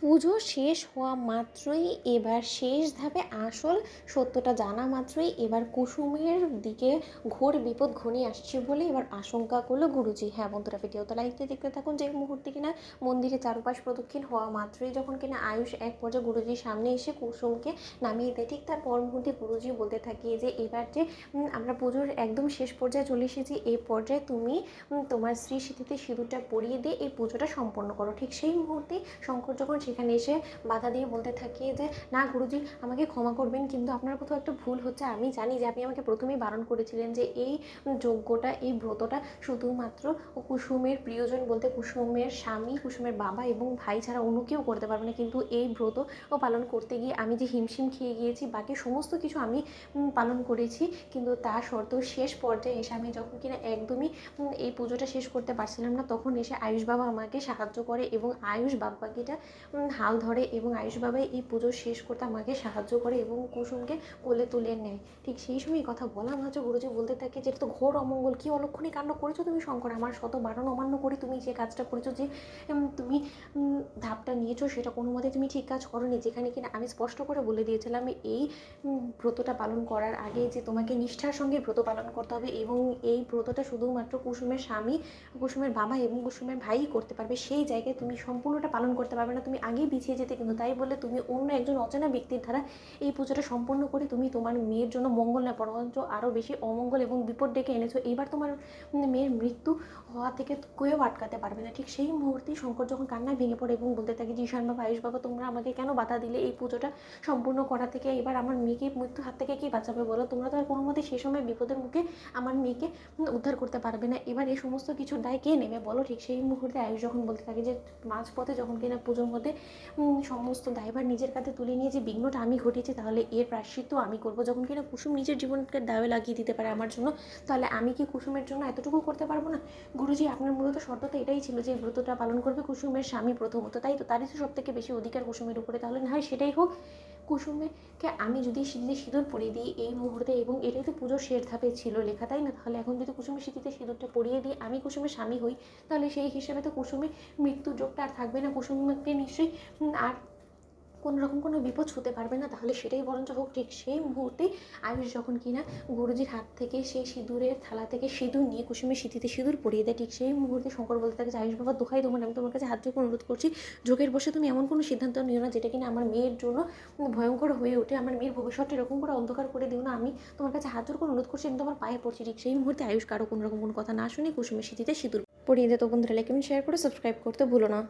পুজো শেষ হওয়া মাত্রই এবার শেষ ধাপে আসল সত্যটা জানা মাত্রই এবার কুসুমের দিকে ঘোর বিপদ ঘনিয়ে আসছে বলে এবার আশঙ্কা করলো গুরুজি। হ্যাঁ বন্ধুরা, ভিডিওতে লাইভে দেখতে থাকুন। যে মুহূর্তে কিনা মন্দিরে চারপাশ প্রদক্ষিণ হওয়া মাত্রই যখন কিনা আয়ুষ এক পর্যায়ে গুরুজির সামনে এসে কুসুমকে নামিয়ে দেয়, ঠিক তার পর মুহূর্তে গুরুজি বলতে থাকে যে এবার যে আমরা পুজোর একদম শেষ পর্যায়ে চলে এসেছি, এই পর্যায়ে তুমি তোমার স্ত্রী সিঁথিতে সিঁদুরটা পরিয়ে দিয়ে এই পুজোটা সম্পন্ন করো। ঠিক সেই মুহূর্তে শঙ্কর যখন সেখানে এসে বাধা দিয়ে বলতে থাকে যে না গুরুজি, আমাকে ক্ষমা করবেন, কিন্তু আপনার কোথাও একটা ভুল হচ্ছে। আমি জানি যে আপনি আমাকে প্রথমেই বারণ করেছিলেন যে এই যজ্ঞটা, এই ব্রতটা শুধুমাত্র কুসুমের প্রিয়জন বলতে কুসুমের স্বামী, কুসুমের বাবা এবং ভাই ছাড়া অন্য কেউ করতে পারবে না। কিন্তু এই ব্রত পালন করতে গিয়ে আমি যে হিমশিম খেয়ে গিয়েছি, বাকি সমস্ত কিছু আমি পালন করেছি, কিন্তু তা সত্ত্বেও শেষ পর্যায়ে এসে আমি যখন কিনা একদমই এই পুজোটা শেষ করতে পারছিলাম না, তখন এসে আয়ুষ বাবা আমাকে সাহায্য করে এবং আয়ুষ বাবাকিটা হাল ধরে এবং আয়ুষ বাবাই এই পুজো শেষ করতে আমাকে সাহায্য করে এবং কুসুমকে কোলে তুলে নেয়। ঠিক সেই সময় কথা বলা মাত্র গুরুজি বলতে থাকে যে এটা তো ঘোর অমঙ্গল, কী অলক্ষণী কাণ্ড করেছো তুমি শঙ্কর, আমার শত বারণ অমান্য করে তুমি যে কাজটা করেছো, যে তুমি ধাপটা নিয়েছো, সেটা কোনো মতে তুমি ঠিক কাজ করোনি। যেখানে কিনা আমি স্পষ্ট করে বলে দিয়েছিলাম এই ব্রতটা পালন করার আগে যে তোমাকে নিষ্ঠার সঙ্গে ব্রত পালন করতে হবে এবং এই ব্রতটা শুধুমাত্র কুসুমের স্বামী, কুসুমের বাবা এবং কুসুমের ভাই করতে পারবে, সেই জায়গায় তুমি সম্পূর্ণটা পালন করতে পারবে না, তুমি আগেই পিছিয়ে যেতে। কিন্তু তাই বলে তুমি অন্য একজন অচেনা ব্যক্তির দ্বারা এই পুজোটা সম্পন্ন করে তুমি তোমার মেয়ের জন্য মঙ্গল না, বরঞ্চ আরও বেশি অমঙ্গল এবং বিপদ ডেকে এনেছো। এইবার তোমার মেয়ের মৃত্যু হওয়া থেকে কেউ আটকাতে পারবে না। ঠিক সেই মুহূর্তেই শঙ্কর যখন কান্নায় ভেঙে পড়ে এবং বলতে থাকে যে ঈশান বাবা, আয়ুষ বাবা, তোমরা আমাকে কেন বাধা দিলে এই পুজোটা সম্পূর্ণ করা থেকে? এবার আমার মেয়েকে মৃত্যুর হাত থেকে কি বাঁচাবে বলো? তোমরা তো আর কোনো মতে সেই সময় বিপদের মুখে আমার মেয়েকে উদ্ধার করতে পারবে না। এবার এই সমস্ত কিছুর দায় কে নেবে বলো? ঠিক সেই মুহূর্তে আয়ুষ যখন বলতে থাকে যে মাঝপথে যখন কিনা পুজোর মধ্যে সমস্ত দায়ভার নিজের কাছে তুলে নিয়ে যে বিঘ্নটা আমি ঘটিয়েছি, তাহলে এর প্রায়শ্চিত্ত আমি করবো। যখন কিনা কুসুম নিজের জীবনকে দায়ে লাগিয়ে দিতে পারে আমার জন্য, তাহলে আমি কি কুসুমের জন্য এতটুকু করতে পারবো না? গুরুজি, আপনার মূলত শর্ত তো এটাই ছিল যে ব্রতটা পালন করবে কুসুমের স্বামী প্রথমত, তাই তো? তারই তো সব থেকে বেশি অধিকার কুসুমের উপরে, তাহলে না হয় সেটাই হোক। কুসুমেকে আমি যদি সিঁদুর পরিয়ে দিই এই মুহূর্তে, এবং এটাই তো পুজোর শেষ ধাপে ছিল লেখা, তাই না? তাহলে এখন যদি কুসুমের স্মৃতিতে সিঁদুরটা পরিয়ে দিই, আমি কুসুমের স্বামী হই, তাহলে সেই হিসেবে তো কুসুমের মৃত্যু যোগটা আর থাকবে না। কুসুমকে নিশ্চয়ই আর কোনো রকম কোনো বিপদ হতে পারবে না, তাহলে সেটাই বরঞ্চ হোক। ঠিক সেই মুহূর্তে আয়ুষ যখন কিনা গুরুজির হাত থেকে সেই সিঁদুরের থালা থেকে সিঁদুর নিয়ে কুসুমের স্মৃতিতে সিঁদুর পরিয়ে দেয়, ঠিক সেই মুহূর্তে শঙ্কর বলতে থাকে যে আয়ুষ বাবা, দোহাই তোমার, আমি তোমার কাছে হাত জোর অনুরোধ করছি, যোগের বসে তুমি এমন কোনো সিদ্ধান্ত নিও না যেটা কিনা আমার মেয়ের জন্য ভয়ঙ্কর হয়ে ওঠে, আমার মেয়ের ভবিষ্যৎটা এরকম করে অন্ধকার করে দিও না। আমি তোমার কাছে হাত জোর করে অনুরোধ করছি, আমি তোমার পায়ে পড়ছি। ঠিক সেই মুহূর্তে আয়ুষ কারো কোনো রকম কোনো কথা না শুনে কুসুমের স্মৃতিতে সিঁদুর পরিয়ে দেয়। তো বন্ধুরা, লাইক এবং শেয়ার করে সাবস্ক্রাইব করতে ভুলো না।